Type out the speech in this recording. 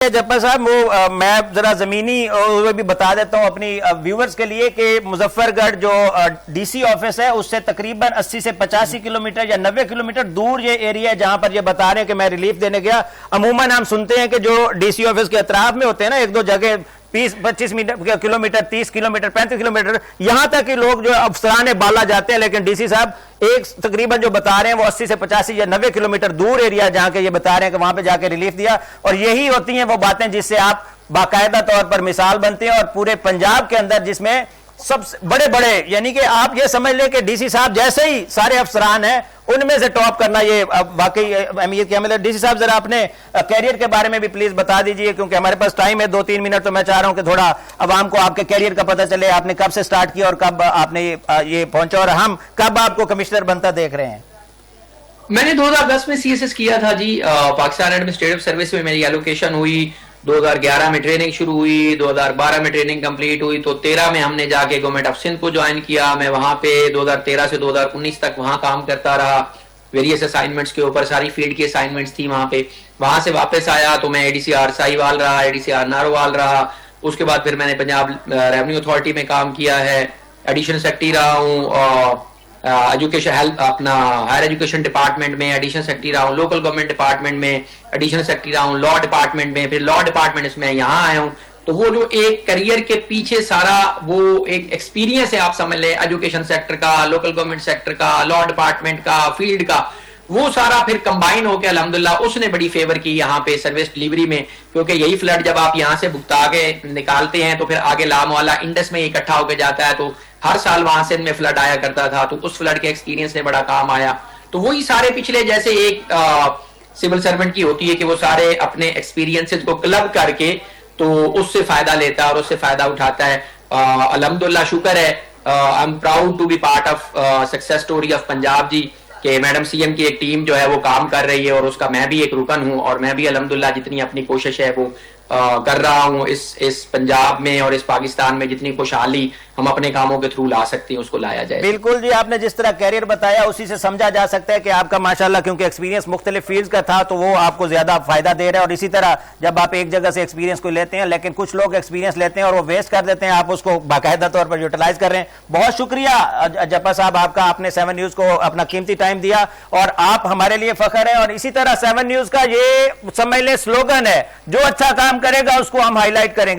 जब्बार साहब वो मैं जरा जमीनी और भी बता देता हूं अपनी व्यूवर्स के लिए कि मुजफ्फरगढ़ जो डीसी ऑफिस है उससे तकरीबन 80 से 85 किलोमीटर या 90 किलोमीटर दूर ये एरिया है जहां पर ये बता रहे हैं कि मैं रिलीफ देने गया। अमूमन हम सुनते हैं कि जो डीसी ऑफिस के अतराफ में होते हैं ना, एक दो जगह 20-25 किलोमीटर 30 किलोमीटर 35 किलोमीटर यहां तक कि लोग जो अफसरान बाला जाते हैं, लेकिन डीसी साहब एक तकरीबन जो बता रहे हैं वो 80 से 85 या 90 किलोमीटर दूर एरिया जहां के ये बता रहे हैं कि वहां पे जाके रिलीफ दिया। और यही होती हैं वो बातें जिससे आप बाकायदा तौर पर मिसाल बनते हैं और पूरे पंजाब के अंदर जिसमें सबसे बड़े बड़े यानी कि आप ये समझ लें कि डीसी साहब जैसे ही सारे अफसरान हैं उनमें से टॉप करना ये वाकई अहमियत की अमल है। डीसी साहब जरा अपने कैरियर के बारे में भी प्लीज बता दीजिए, क्योंकि हमारे पास टाइम है 2-3 मिनट, तो मैं चाह रहा हूं कि थोड़ा आवाम को आपके कैरियर का पता चले, आपने कब से स्टार्ट किया और कब आपने ये पहुंचा और हम कब आपको कमिश्नर बनता देख रहे हैं। मैंने 2010 में सीएसएस किया था जी। पाकिस्तान एडमिनिस्ट्रेटिव सर्विस में मेरी एलोकेशन हुई, 2011 में ट्रेनिंग शुरू हुई, 2012 में ट्रेनिंग कंप्लीट हुई, तो 13 में हमने जाके गवर्नमेंट ऑफ सिंध को ज्वाइन किया। मैं वहां पे 2013 से 2019 तक वहां काम करता रहा, वेरियस असाइनमेंट्स के ऊपर, सारी फील्ड की असाइनमेंट्स थी वहां पे। वहां से वापस आया तो मैं एडीसीआर साहिवाल रहा, एडीसीआर नारोवाल रहा। उसके बाद फिर मैंने पंजाब रेवेन्यू अथॉरिटी में काम किया है, एडिशनल सेक्रेटरी रहा हूँ, एजुकेशन हेल्थ अपना हायर एजुकेशन डिपार्टमेंट में एडिशनल सेक्रेटरी रहा हूँ, लोकल गवर्नमेंट डिपार्टमेंट में एडिशनल सेक्रेटरी रहा हूँ, लॉ डिपार्टमेंट में, फिर लॉ डिपार्टमेंट में यहाँ आया हूँ। तो वो जो एक करियर के पीछे सारा वो एक एक्सपीरियंस है, आप समझ ले, एजुकेशन सेक्टर का, लोकल गवर्नमेंट सेक्टर का, लॉ डिपार्टमेंट का, फील्ड का, वो सारा फिर कंबाइन होकर अल्हम्दुलिल्लाह उसने बड़ी फेवर की यहाँ पे सर्विस डिलीवरी में। क्योंकि यही फ्लड जब आप यहाँ से भुगता के निकालते हैं तो फिर आगे लामवाला इंडस में इकट्ठा होकर जाता है, तो हर साल वहां से में फ्लड आया करता था, तो उस फ्लड के एक्सपीरियंस ने बड़ा काम आया। तो वही सारे पिछले जैसे एक सिविल सर्वेंट की होती है कि वो सारे अपने एक्सपीरियंसेस को क्लब करके तो उससे फायदा लेता है और उससे फायदा उठाता है। अल्हम्दुलिल्लाह शुक्र है, I am proud to be part of success story of Punjab ji, कि मैडम सीएम की एक टीम जो है वो काम कर रही है और उसका मैं भी एक रुकन हूं, और मैं भी अल्हम्दुलिल्लाह जितनी अपनी कोशिश है वो कर रहा हूं इस पंजाब में और इस पाकिस्तान में, जितनी खुशहाली हम अपने कामों के थ्रू ला सकते हैं उसको लाया जाए। बिल्कुल जी, आपने जिस तरह कैरियर बताया उसी से समझा जा सकता है कि आपका माशाल्लाह क्योंकि एक्सपीरियंस मुख्तलिफ फील्ड्स का था तो वो आपको ज्यादा फायदा दे रहा है। और इसी तरह जब आप एक जगह से एक्सपीरियंस को लेते हैं, लेकिन कुछ लोग एक्सपीरियंस लेते हैं और वो वेस्ट कर देते हैं, आप उसको बाकायदा तौर पर यूटिलाइज कर रहे हैं। बहुत शुक्रिया जब्बार साहब आपका, आपने 7 न्यूज को अपना कीमती टाइम दिया और आप हमारे लिए फख्र है। और इसी तरह 7 न्यूज का ये समझ ले स्लोगन है, जो अच्छा काम करेगा उसको हम हाईलाइट करेंगे।